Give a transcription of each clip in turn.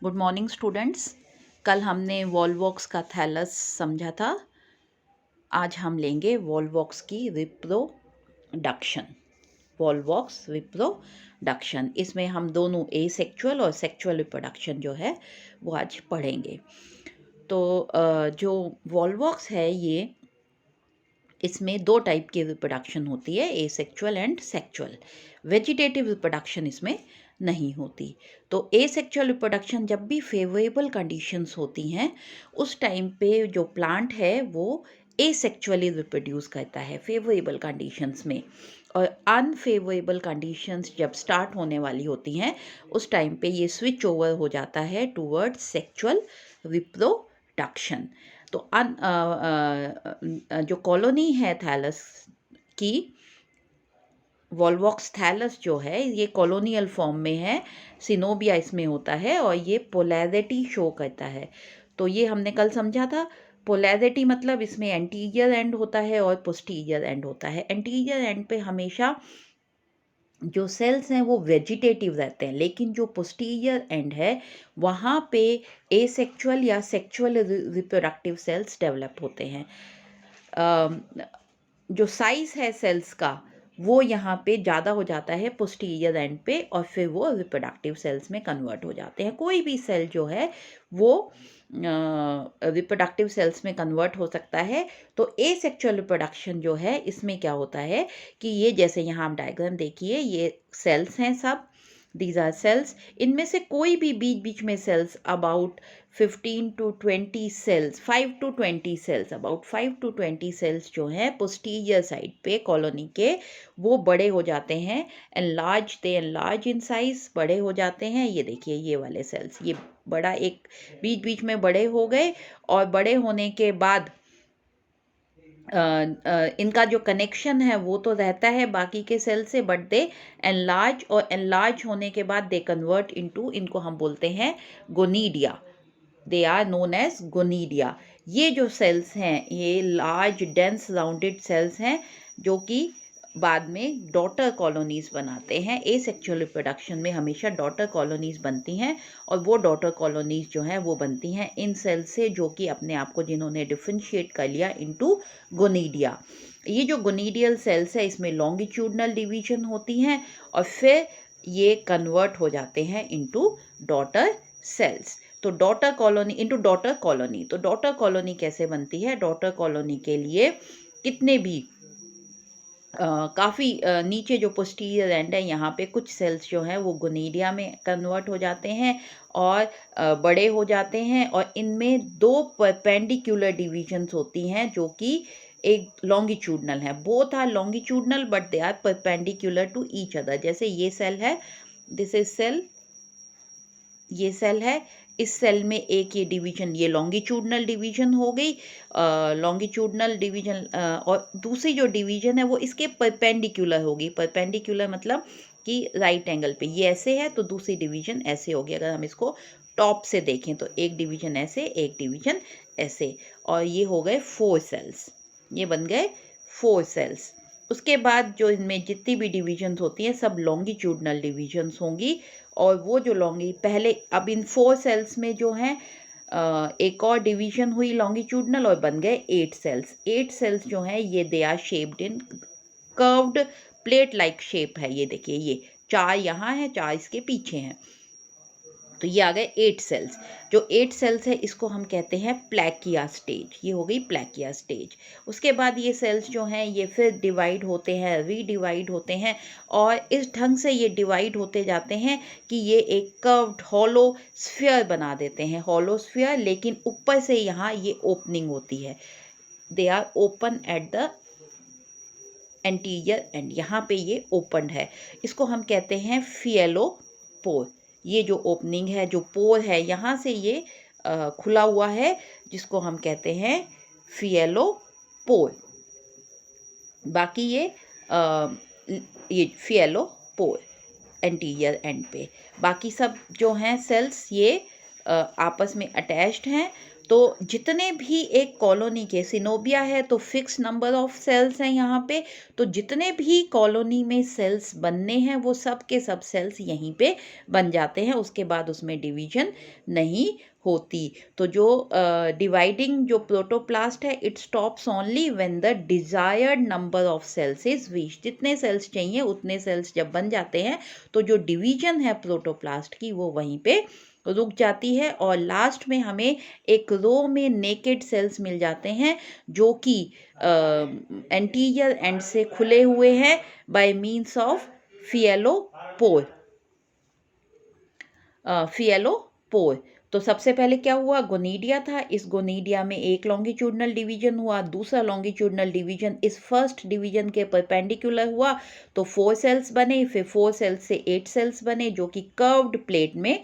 Good morning students. कल हमने Volvox का थैलस समझा था। आज हम लेंगे वॉल्वॉक्स की रिप्रोडक्शन। वॉल्वॉक्स रिप्रोडक्शन, इसमें हम दोनों एसेक्सुअल और सेक्सुअल रिप्रोडक्शन जो है वो आज पढ़ेंगे। तो जो वॉल्वॉक्स है ये, इसमें दो टाइप की रिप्रोडक्शन होती है, asexual and sexual. Vegetative reproduction इसमें नहीं होती। तो एसेक्सुअल रिप्रोडक्शन जब भी फेवरेबल कंडीशंस होती हैं उस टाइम पे जो प्लांट है वो एसेक्सुअली रिप्रोड्यूस करता है फेवरेबल कंडीशंस में, और अनफेवरेबल कंडीशंस जब स्टार्ट होने वाली होती हैं उस टाइम पे ये स्विच ओवर हो जाता है टूवर्ड्स सेक्सुअल रिप्रोडक्शन। तो जो कॉलोनी है थैलस की, वॉल्वॉक्स थैलस जो है ये कॉलोनियल फॉर्म में है, सिनोबिया इसमें होता है और ये पोलैरिटी शो करता है। तो ये हमने कल समझा था। पोलैरिटी मतलब इसमें एंटीरियर एंड होता है और पोस्टीरियर एंड होता है। एंटीरियर एंड पे हमेशा जो सेल्स हैं वो वेजिटेटिव रहते हैं, लेकिन जो पोस्टीरियर एंड है वहाँ पे एसेक्सुअल या सेक्सुअल रिप्रोडक्टिव सेल्स डेवलप होते हैं। जो साइज़ है सेल्स का वो यहाँ पे ज़्यादा हो जाता है पोस्टीरियर एंड पे, और फिर वो रिप्रोडक्टिव सेल्स में कन्वर्ट हो जाते हैं। कोई भी सेल जो है वो रिप्रोडक्टिव सेल्स में कन्वर्ट हो सकता है। तो एसेक्सुअल रिप्रोडक्शन जो है इसमें क्या होता है कि ये जैसे यहाँ आप डायग्राम देखिए, ये सेल्स हैं सब, दीज आर सेल्स। इनमें से कोई भी बीच बीच में cells about 15 to 20 cells, 5 to 20 cells, about 5 to 20 cells जो हैं पोस्टीरियर साइड पे कॉलोनी के, वो बड़े हो जाते हैं। एनलार्ज इन साइज, बड़े हो जाते हैं। ये देखिए ये वाले सेल्स, ये बड़ा एक बीच बीच में बड़े हो गए, और बड़े होने के बाद इनका जो कनेक्शन है वो तो रहता है बाकी के सेल से, बट दे एनलार्ज, और एनलार्ज होने के बाद दे कन्वर्ट इनटू, इनको हम बोलते हैं gonidia. They are known as gonidia. ये जो सेल्स हैं ये लार्ज डेंस राउंडेड सेल्स हैं जो कि बाद में डॉटर कॉलोनीज बनाते हैं। एसेक्सुअल रिप्रोडक्शन में हमेशा डॉटर कॉलोनीज बनती हैं, और वो डॉटर कॉलोनीज जो हैं वो बनती हैं इन सेल्स से जो कि अपने आप को जिन्होंने डिफरेंशिएट कर लिया इनटू गोनीडिया। ये जो गोनीडियल सेल्स है इसमें लॉन्गिट्यूडनल डिवीजन होती हैं, और फिर ये कन्वर्ट हो जाते हैं इनटू डॉटर सेल्स। तो daughter colony into daughter colony. तो डॉटर कॉलोनी कैसे बनती है? डॉटर कॉलोनी के लिए कितने भी काफ़ी नीचे जो पोस्टीरियर एंड है यहाँ पे कुछ सेल्स जो हैं वो गोनीडिया में कन्वर्ट हो जाते हैं और बड़े हो जाते हैं, और इनमें दो परपेंडिकुलर डिविजन्स होती हैं जो कि एक लॉन्गिट्यूडनल है। Both are longitudinal but they are perpendicular to each other. जैसे ये सेल है, दिस इज सेल, ये सेल है, इस सेल में एक ये डिवीजन, ये लॉन्गिट्यूडनल डिवीजन हो गई, लॉन्गिट्यूडनल डिवीजन, और दूसरी जो डिवीजन है वो इसके परपेंडिकुलर होगी। परपेंडिकुलर मतलब कि राइट एंगल पे, ये ऐसे है तो दूसरी डिवीजन ऐसे होगी। अगर हम इसको टॉप से देखें तो एक डिवीजन ऐसे, एक डिवीजन ऐसे, और ये हो गए 4 सेल्स, ये बन गए 4 सेल्स। उसके बाद जो इनमें जितनी भी डिवीजन्स होती हैं सब लॉन्गिट्यूडनल डिवीजन्स होंगी, और वो जो पहले अब इन 4 सेल्स में जो हैं एक और डिवीजन हुई लॉन्गिट्यूडनल और बन गए 8 सेल्स। 8 सेल्स जो हैं ये they are shaped in curved plate like shape है। ये देखिए, ये 4 यहाँ हैं, 4 इसके पीछे हैं, तो ये आ गए 8 सेल्स। जो 8 सेल्स है इसको हम कहते हैं प्लैकिया स्टेज। ये हो गई प्लैकिया स्टेज। उसके बाद ये सेल्स जो हैं ये फिर डिवाइड होते हैं, रीडिवाइड होते हैं, और इस ढंग से ये डिवाइड होते जाते हैं कि ये एक कर्व्ड हॉलो स्फीयर बना देते हैं। हॉलो स्फीयर, लेकिन ऊपर से यहाँ ये ओपनिंग होती है। They are open at the anterior end, यहाँ पे ये ओपन है। इसको हम कहते हैं फिएलोपोर। ये जो ओपनिंग है, जो पोर है, यहाँ से ये खुला हुआ है, जिसको हम कहते हैं फिएलोपोर। बाकी ये फिएलोपोर एंटीरियर एंड पे। बाकी सब जो हैं सेल्स ये आपस में अटैच्ड हैं, तो जितने भी एक कॉलोनी के सिनोबिया है तो फिक्स नंबर ऑफ सेल्स हैं यहाँ पे, तो जितने भी कॉलोनी में सेल्स बनने हैं वो सब के सब सेल्स यहीं पे बन जाते हैं, उसके बाद उसमें डिवीजन नहीं होती। तो जो डिवाइडिंग जो प्रोटोप्लास्ट है it stops only when the desired number of cells is reach. जितने सेल्स चाहिए उतने सेल्स जब बन जाते हैं तो जो डिवीजन है प्रोटोप्लास्ट की वो वहीं पे रुक जाती है, और लास्ट में हमें एक रो में नेकेड सेल्स मिल जाते हैं जो कि एंटीरियर एंड से खुले हुए हैं बाय मींस ऑफ फिएलोपोर। फिएलोपोर। तो सबसे पहले क्या हुआ, गोनीडिया था, इस गोनीडिया में एक लॉन्गिट्यूडनल डिवीजन हुआ, दूसरा लॉन्गिट्यूडनल डिवीजन इस फर्स्ट डिवीजन के परपेंडिकुलर हुआ तो 4 सेल्स बने, फिर 4 सेल्स से 8 सेल्स बने जो कि कर्व्ड प्लेट में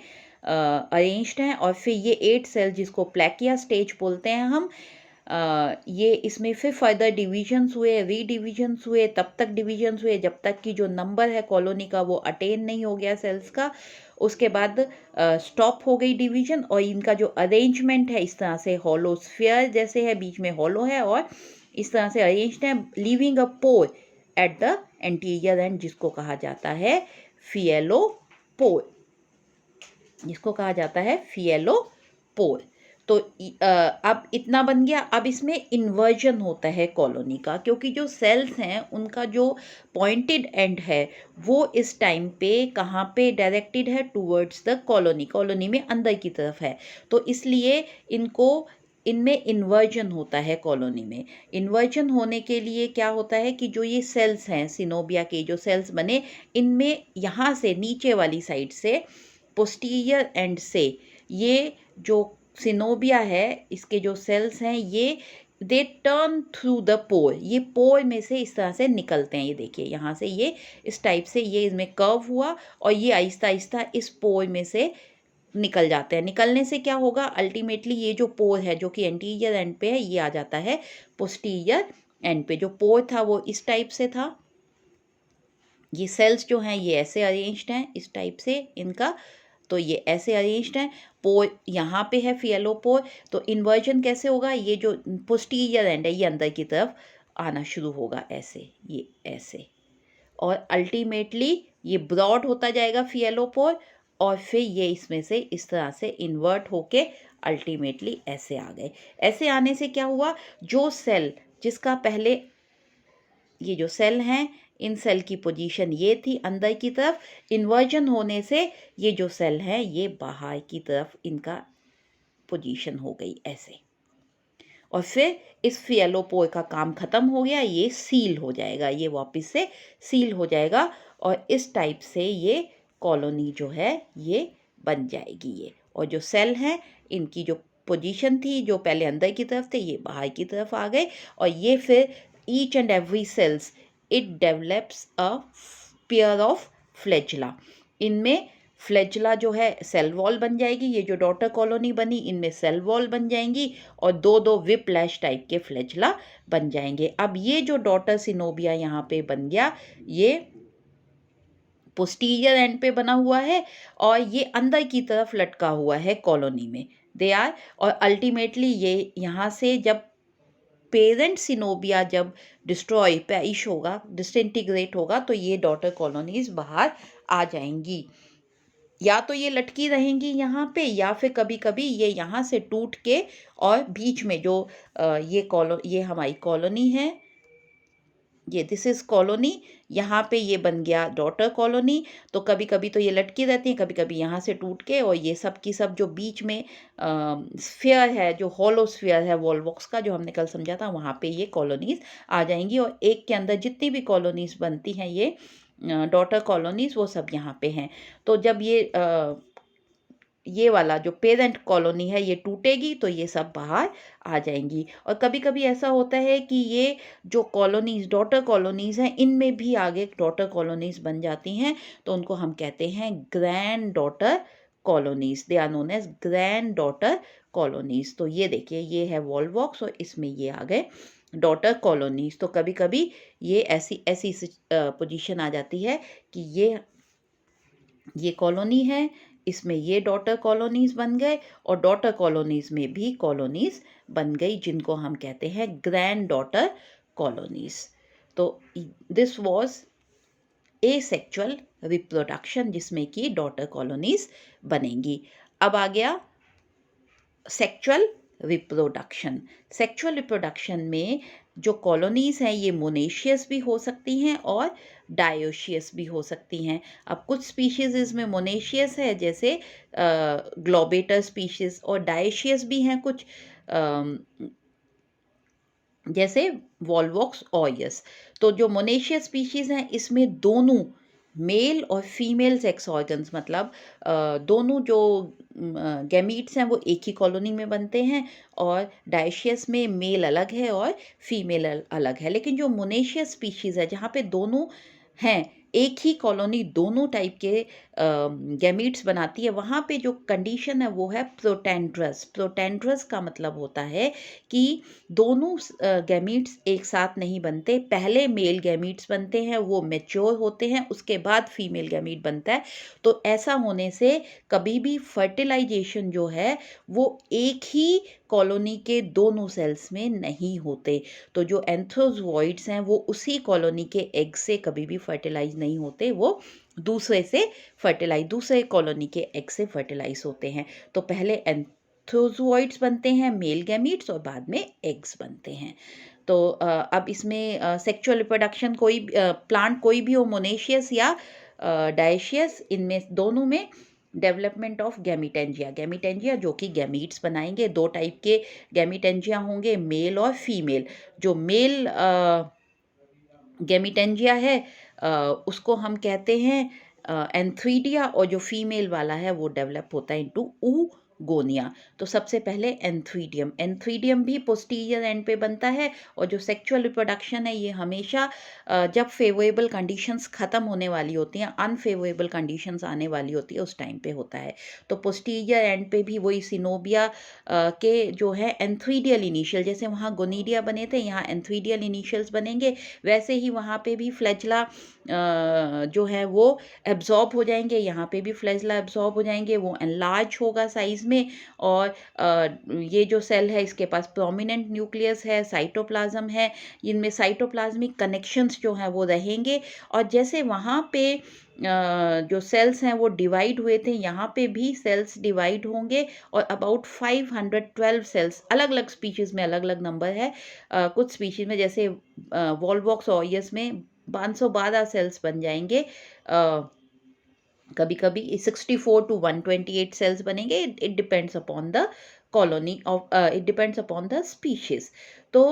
अरेंज्ड हैं, और फिर ये 8 सेल जिसको प्लेकिया स्टेज बोलते हैं हम, ये इसमें फिर फर्दर डिविजन्स हुए, रीडिविजन्स हुए, तब तक डिविजन्स हुए जब तक कि जो नंबर है कॉलोनी का वो अटेन नहीं हो गया सेल्स का। उसके बाद स्टॉप हो गई डिवीजन, और इनका जो अरेंजमेंट है इस तरह से हॉलो स्फीयर जैसे है, बीच में हॉलो है और इस तरह से अरेंज्ड है, leaving a pore at the anterior end जिसको कहा जाता है फिएलोपोर, जिसको कहा जाता है फिएलोपोर। तो अब इतना बन गया। अब इसमें इन्वर्जन होता है कॉलोनी का, क्योंकि जो सेल्स हैं उनका जो पॉइंटेड एंड है वो इस टाइम पे कहाँ पे डायरेक्टेड है, टूवर्ड्स द कॉलोनी, कॉलोनी में अंदर की तरफ है, तो इसलिए इनमें इन्वर्जन होता है कॉलोनी में। इन्वर्जन होने के लिए क्या होता है कि जो ये सेल्स हैं सिनोबिया के जो सेल्स बने, इनमें यहाँ से नीचे वाली साइड से पोस्टीरियर एंड से ये जो सिनोबिया है इसके जो सेल्स हैं ये दे टर्न थ्रू द पोर, ये पोर में से इस तरह से निकलते हैं। ये देखिए यहाँ से ये इस टाइप से ये इसमें कर्व हुआ और ये आहिस्ता आहिस्ता इस पोर में से निकल जाते हैं। निकलने से क्या होगा, अल्टीमेटली ये जो पोर है जो कि एंटीरियर एंड पे है ये आ जाता है पोस्टीरियर एंड पे। जो पोर था वो इस टाइप से था, ये सेल्स जो हैं ये ऐसे अरेंज्ड हैं इस टाइप से इनका, तो ये ऐसे अरेंज्ड हैं। पोर यहाँ पे है फिएलोपोर, तो इन्वर्जन कैसे होगा, ये जो पोस्टीरियर एंड है ये अंदर की तरफ आना शुरू होगा ऐसे, ये ऐसे, और अल्टीमेटली ये ब्रॉड होता जाएगा फिएलोपोर, और फिर ये इसमें से इस तरह से इन्वर्ट होके अल्टीमेटली ऐसे आ गए। ऐसे आने से क्या हुआ, जो सेल जिसका पहले ये जो सेल हैं इन सेल की पोजीशन ये थी अंदर की तरफ, इन्वर्जन होने से ये जो सेल हैं ये बाहर की तरफ इनका पोजीशन हो गई ऐसे, और फिर इस फिएलोपोर का काम ख़त्म हो गया, ये सील हो जाएगा, ये वापस से सील हो जाएगा, और इस टाइप से ये कॉलोनी जो है ये बन जाएगी ये। और जो सेल हैं इनकी जो पोजीशन थी, जो पहले अंदर की तरफ थे ये बाहर की तरफ आ गए, और ये फिर each and every cells it develops a pair of flagella. इनमें फ्लैजिला जो है सेल वॉल बन जाएगी, ये जो डॉटर कॉलोनी बनी इनमें सेल वॉल बन जाएंगी, और दो दो विप्लैश टाइप के फ्लैजिला बन जाएंगे। अब ये जो डॉटर सिनोबिया यहाँ पे बन गया ये पोस्टीरियर एंड पे बना हुआ है, और ये अंदर की तरफ लटका हुआ है कॉलोनी में, दे आर, और अल्टीमेटली ये यहाँ से जब पेरेंट सिनोबिया जब डिस्ट्रॉय पैरिश होगा, डिसइंटीग्रेट होगा, तो ये डॉटर कॉलोनीज बाहर आ जाएंगी, या तो ये लटकी रहेंगी यहाँ पे, या फिर कभी कभी ये यहाँ से टूट के और बीच में जो ये हमारी कॉलोनी है, ये दिस इज कॉलोनी, यहाँ पे ये बन गया डॉटर कॉलोनी, तो कभी कभी तो ये लटकी रहती है, कभी कभी यहाँ से टूट के, और ये सब की सब जो बीच में स्फीयर है, जो हॉलो स्फीयर है वॉलबॉक्स का जो हमने कल समझा था, वहाँ पे ये कॉलोनीज आ जाएंगी, और एक के अंदर जितनी भी कॉलोनीज बनती हैं ये डॉटर कॉलोनीज वो सब यहाँ पे हैं। तो जब ये वाला जो पेरेंट कॉलोनी है ये टूटेगी तो ये सब बाहर आ जाएंगी, और कभी कभी ऐसा होता है कि ये जो कॉलोनीज डॉटर कॉलोनीज हैं इनमें भी आगे डॉटर कॉलोनीज बन जाती हैं, तो उनको हम कहते हैं granddaughter colonies, they are known as granddaughter colonies. तो ये देखिए ये है वॉलबॉक्स और इसमें ये आ गए डॉटर कॉलोनीज। तो कभी कभी ये ऐसी पोजीशन आ जाती है कि ये कॉलोनी है, इसमें ये डॉटर कॉलोनीज बन गए और डॉटर कॉलोनीज में भी कॉलोनीज बन गई जिनको हम कहते हैं ग्रैंड डॉटर कॉलोनीज। तो दिस वाज एसेक्सुअल रिप्रोडक्शन जिसमें कि डॉटर कॉलोनीज बनेंगी। अब आ गया सेक्सुअल रिप्रोडक्शन। सेक्सुअल रिप्रोडक्शन में जो कॉलोनीज हैं ये मोनेशियस भी हो सकती हैं और डायोशियस भी हो सकती हैं। अब कुछ स्पीशीज इसमें मोनेशियस है जैसे ग्लोबेटर स्पीशीज, और डायोशियस भी हैं कुछ जैसे वॉल्वॉक्स ऑयस। तो जो मोनेशियस स्पीशीज हैं इसमें दोनों मेल और फीमेल सेक्स ऑर्गन्स मतलब दोनों जो गैमीट्स हैं वो एक ही कॉलोनी में बनते हैं, और डायशियस में मेल अलग है और फीमेल अलग है। लेकिन जो मोनेशियस स्पीशीज़ है जहाँ पे दोनों हैं, एक ही कॉलोनी दोनों टाइप के गैमीट्स बनाती है, वहाँ पे जो कंडीशन है वो है प्रोटेंड्रस। प्रोटेंड्रस का मतलब होता है कि दोनों गैमीट्स एक साथ नहीं बनते। पहले मेल गैमीट्स बनते हैं, वो मैच्योर होते हैं, उसके बाद फीमेल गैमीट बनता है। तो ऐसा होने से कभी भी फर्टिलाइजेशन जो है वो एक ही कॉलोनी के दोनों सेल्स में नहीं होते। तो जो एंथ्रोजोइड्स हैं वो उसी कॉलोनी के एग से कभी भी फर्टिलाइज नहीं होते, वो दूसरे कॉलोनी के एग से फर्टिलाइज होते हैं। तो पहले एंथ्रोजोइड्स बनते हैं मेल गैमीट्स और बाद में एग्स बनते हैं। तो अब इसमें सेक्सुअल रिप्रोडक्शन कोई प्लांट कोई भी हो, मोनेशियस या डायशियस, इनमें दोनों में डेवलपमेंट ऑफ गैमीटेंजिया। गैमीटेंजिया जो कि गैमीट्स बनाएंगे। दो टाइप के गैमीटेंजिया होंगे, मेल और फीमेल। जो मेल गैमीटेंजिया है उसको हम कहते हैं एंथ्रीडिया, और जो फीमेल वाला है वो डेवलप होता है इनटू ऊगोनिया। तो सबसे पहले एंथ्रीडियम। एंथ्रीडियम भी पोस्टीरियर एंड पे बनता है, और जो सेक्सुअल रिप्रोडक्शन है ये हमेशा जब फेवरेबल कंडीशंस ख़त्म होने वाली होती हैं, अनफेवरेबल कंडीशंस आने वाली होती है, उस टाइम पे होता है। तो पोस्टीरियर एंड पे भी वही सिनोबिया के जो है एंथ्रीडियल इनिशियल, जैसे वहाँ गोनीडिया बने थे यहाँ एंथ्रीडियल इनिशियल्स बनेंगे, वैसे ही वहाँ पे भी फ्लैजला जो है वो एब्जॉर्ब हो जाएंगे। यहाँ पे भी फ्लैजला एब्जॉर्ब हो जाएंगे, वो एनलार्ज होगा साइज में, और ये जो सेल है इसके पास प्रोमिनेंट न्यूक्लियस है, साइटोप्लाज्म है, इनमें साइटोप्लाज्मिक कनेक्शंस जो हैं वो रहेंगे। और जैसे वहाँ पे जो सेल्स हैं वो डिवाइड हुए थे, यहाँ पे भी सेल्स डिवाइड होंगे, और अबाउट 512 सेल्स, अलग अलग स्पीशीज़ में अलग अलग नंबर है। कुछ स्पीशीज़ में जैसे वॉल्वॉक्स ऑयस में 512 सेल्स बन जाएंगे, कभी कभी 64 to 128 सेल्स बनेंगे। It depends upon the colony of, it depends upon the species. तो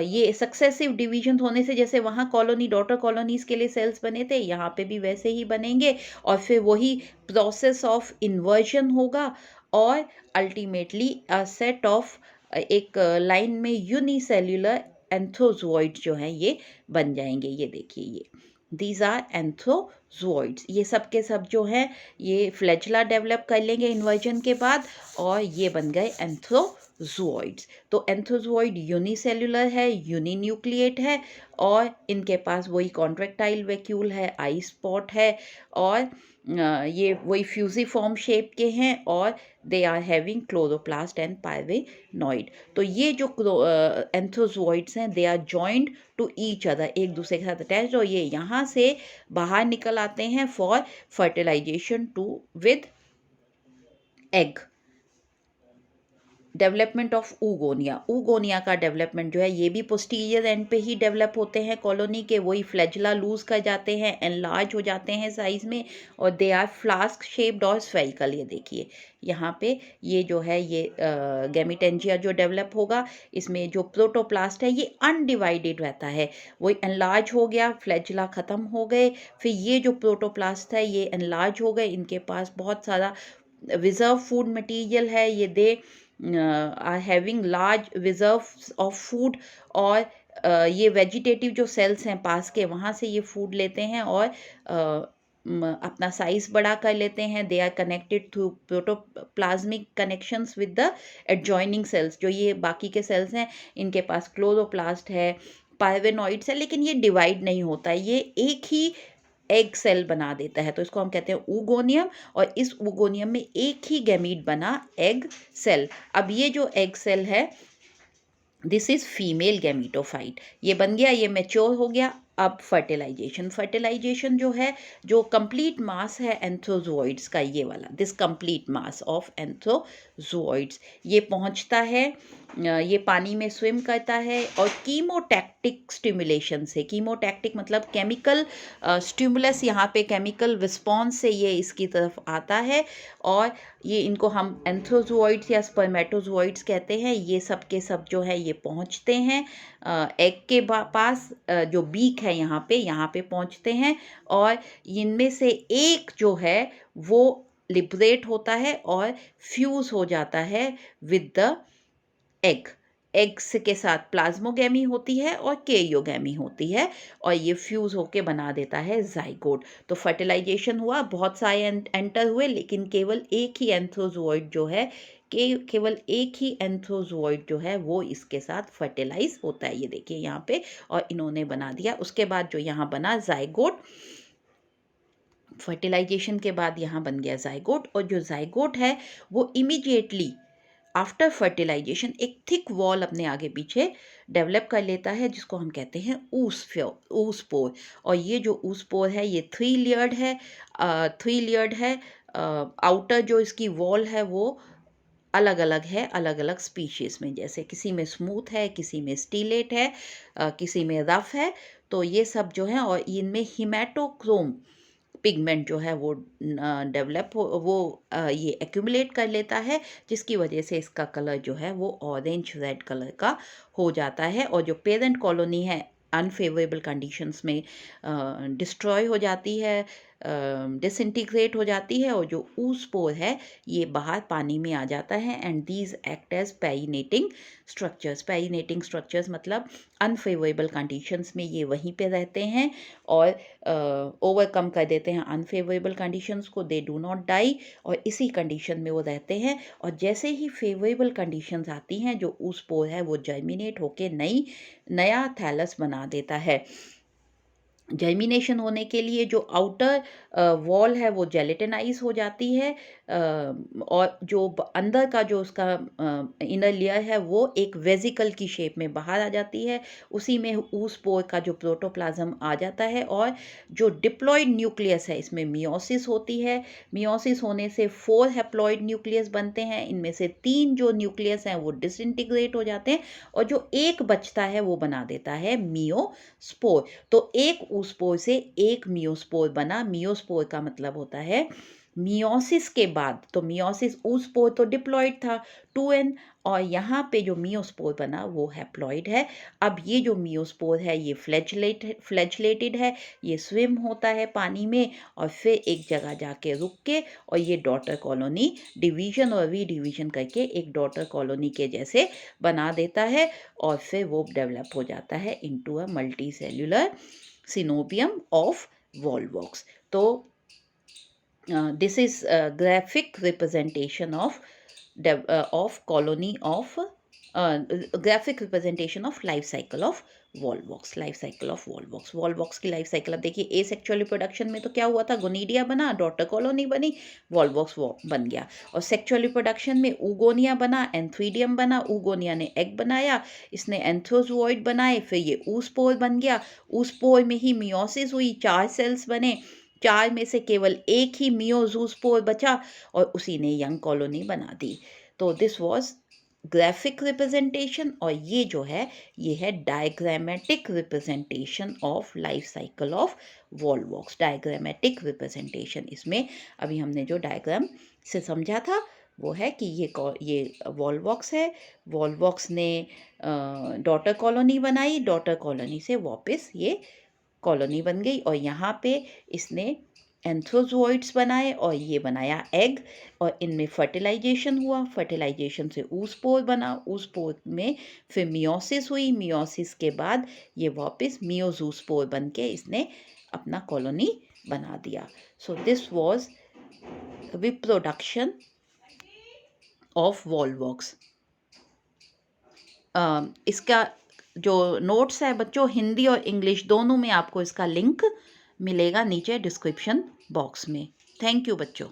ये सक्सेसिव डिवीजन होने से जैसे वहाँ कॉलोनी डॉटर कॉलोनीज के लिए सेल्स बने थे, यहाँ पे भी वैसे ही बनेंगे, और फिर वही प्रोसेस ऑफ इन्वर्जन होगा, और अल्टीमेटली सेट ऑफ एक लाइन में यूनिसेल्युलर एंथ्रोजोइड जो हैं ये बन जाएंगे। ये देखिए, ये दीज आर एंथ्रोजोइड्स। ये सब के सब जो हैं ये फ्लैजला डेवलप कर लेंगे इन्वर्जन के बाद, और ये बन गए एंथ्रोजोइड्स। तो एंथ्रोजोइड यूनिसेल्युलर है, यूनिन्यूक्लिएट है, और इनके पास वही कॉन्ट्रैक्टाइल वैक्यूल है, आई स्पॉट है, और ये वही फ्यूजिफॉर्म शेप के हैं, और they are having chloroplast and pyrenoid. तो ये जो एंथ्रोजोइड्स हैं they are joined to each other, एक दूसरे के साथ अटैच, और ये यहाँ से बाहर निकल आते हैं for fertilization to with egg. Development of oogonia. Oogonia का डेवलपमेंट जो है ये भी पोस्टीरियर एंड पे ही डेवलप होते हैं कॉलोनी के, वही फ्लैजला लूज कर जाते हैं, एनलार्ज हो जाते हैं साइज में, और दे आर फ्लास्क शेप्ड और स्फेरिकल। ये देखिए यहाँ पे ये जो है ये गैमीटेंजिया जो डेवलप होगा, इसमें जो प्रोटोप्लास्ट है ये अनडिवाइडेड रहता है, वही एनलार्ज हो गया, फ्लैजला ख़त्म हो गए, फिर ये जो प्रोटोप्लास्ट है ये एनलार्ज हो गए, इनके पास बहुत सारा रिजर्व फूड मटेरियल है, ये they are having large reserve of food, और ये वेजिटेटिव जो सेल्स हैं पास के वहाँ से ये फूड लेते हैं, और अपना साइज बड़ा कर लेते हैं। They are connected through protoplasmic connections with the adjoining cells. जो ये बाकी के सेल्स हैं इनके पास क्लोरोप्लास्ट है, पाइवेनॉइड्स है, लेकिन ये डिवाइड नहीं होता है, ये एक ही एग सेल बना देता है, तो इसको हम कहते हैं oogonia, और इस oogonia में एक ही गैमीट बना एग सेल। अब ये जो एग सेल है, दिस इज फीमेल गैमीटोफाइट, ये बन गया, ये मैच्योर हो गया। अब फर्टिलाइजेशन जो है, जो कंप्लीट मास है एंथ्रोजोइड्स का, ये वाला, दिस कंप्लीट मास ऑफ एंथ्रोजोइड्स, ये पहुंचता है, ये पानी में स्विम करता है, और कीमोटैक्टिक स्टिमुलेशन से, कीमोटैक्टिक मतलब केमिकल स्टिमुलस, यहाँ पे केमिकल रिस्पॉन्स से ये इसकी तरफ आता है, और ये, इनको हम एंथ्रोजोइड्स या स्पर्मेटोजोइड्स कहते हैं। ये सब के सब जो है ये पहुंचते हैं एग के पास, जो बीक है यहाँ पे पहुंचते हैं, और इनमें से एक जो है वो लिबरेट होता है और फ्यूज हो जाता है विद द एग। एग्स के साथ प्लाज्मोगैमी होती है और केरियोगैमी होती है, और ये फ्यूज होके बना देता है जाइगोट। तो फर्टिलाइजेशन हुआ, बहुत सारे एंटर हुए, लेकिन केवल एक ही एंथ्रोजोइड जो है, केवल एक ही एंथ्रोजोइड जो है वो इसके साथ फर्टिलाइज होता है, ये देखिए यहाँ पे, और इन्होंने बना दिया। उसके बाद जो यहाँ बना जाइगोट, फर्टिलाइजेशन के बाद यहाँ बन गया जाइगोट, और जो जाइगोट है वो इमीडिएटली आफ्टर फर्टिलाइजेशन एक थिक वॉल अपने आगे पीछे डेवलप कर लेता है, जिसको हम कहते हैं ऊसपोर। और ये जो ऊसपोर है ये 3 लेयर्ड है, 3 लेयर्ड है। आउटर जो इसकी वॉल है वो अलग अलग है, अलग अलग स्पीशीज़ में, जैसे किसी में स्मूथ है, किसी में स्टीलेट है, किसी में रफ है। तो ये सब जो है, और इनमें हिमेटोक्रोम पिगमेंट जो है वो डेवलप वो ये एक्यूमुलेट कर लेता है, जिसकी वजह से इसका कलर जो है वो ऑरेंज रेड कलर का हो जाता है, और जो पेरेंट कॉलोनी है अनफेवरेबल कंडीशंस में डिस्ट्रॉय हो जाती है, डिसइंटीग्रेट हो जाती है, और जो ऊसपोर है ये बाहर पानी में आ जाता है, and these act as perennating structures. Perennating structures मतलब अनफेवरेबल कंडीशंस में ये वहीं पे रहते हैं और ओवरकम कर देते हैं अनफेवरेबल कंडीशंस को, दे डू नॉट डाई, और इसी कंडीशन में वो रहते हैं। और जैसे ही फेवरेबल कंडीशंस आती हैं, जो ऊसपोर है वो जर्मिनेट होके नया थैलस बना देता है। जर्मिनेशन होने के लिए जो आउटर वॉल है वो जेलेटिनाइज हो जाती है, और जो अंदर का जो उसका इनर लेयर है वो एक वेजिकल की शेप में बाहर आ जाती है। उसी में ऊसपोर का जो प्रोटोप्लाज्म आ जाता है, और जो डिप्लॉयड न्यूक्लियस है इसमें मियोसिस होती है। मियोसिस होने से 4 हैप्लॉयड न्यूक्लियस बनते हैं, इनमें से 3 जो न्यूक्लियस हैं वो डिसइंटीग्रेट हो जाते हैं, और जो एक बचता है वो बना देता है मियोस्पोर। तो एक ऊसपोर से एक मियोस्पोर बना। मियोस्पोर का मतलब होता है मियोसिस के बाद, तो मियोसिस ऊसपोर तो डिप्लॉयड था 2n, और यहाँ पे जो मियोस्पोर बना वो हैप्लॉयड है। अब ये जो मियोस्पोर है ये फ्लैचलेटेड है, ये स्विम होता है पानी में, और फिर एक जगह जाके रुक के, और ये डॉटर कॉलोनी डिवीजन और रीडिवीजन करके एक डॉटर कॉलोनी के जैसे बना देता है, और फिर वो डेवलप हो जाता है into a multi cellular coenobium of Volvox. तो this is a graphic representation of colony of graphic representation of life cycle of Volvox. Life cycle of Volvox, Volvox की लाइफ साइकिल। अब देखिए एसेक्सुअल रिप्रोडक्शन में तो क्या हुआ था, गोनीडिया बना, डॉटर कॉलोनी बनी, वॉलवॉक्स बन गया। और सेक्सुअल रिप्रोडक्शन में ऊगोनिया बना, एंथ्रीडियम बना, ऊगोनिया ने एग बनाया, इसने एंथ्रोजोइड बनाए, फिर ये ऊसपोर बन गया। ऊसपोर में ही मियोसिस हुई, 4 सेल्स बने, 4 में से केवल एक ही मियोजूस्पोर बचा, और उसी ने यंग कॉलोनी बना दी। तो दिस वॉज ग्राफिक रिप्रेजेंटेशन, और ये जो है ये है diagrammatic representation of life cycle of Volvox. Diagrammatic representation, इसमें अभी हमने जो डायग्राम से समझा था वो है कि ये वॉलवॉक्स है, वॉलवॉक्स ने डॉटर कॉलोनी बनाई, डॉटर कॉलोनी से वापस ये कॉलोनी बन गई, और यहाँ पे इसने एंथ्रोजोइड्स बनाए, और ये बनाया एग, और इनमें फर्टिलाइजेशन हुआ, फर्टिलाइजेशन से ऊसपोर बना, ऊसपोर में फिर मियोसिस हुई, मियोसिस के बाद ये वापस मियोजूस्पोर बन के इसने अपना कॉलोनी बना दिया। So this was reproduction of Volvox. इसका जो नोट्स है बच्चों, हिंदी और इंग्लिश दोनों में आपको इसका लिंक मिलेगा नीचे डिस्क्रिप्शन बॉक्स में। थैंक यू बच्चों।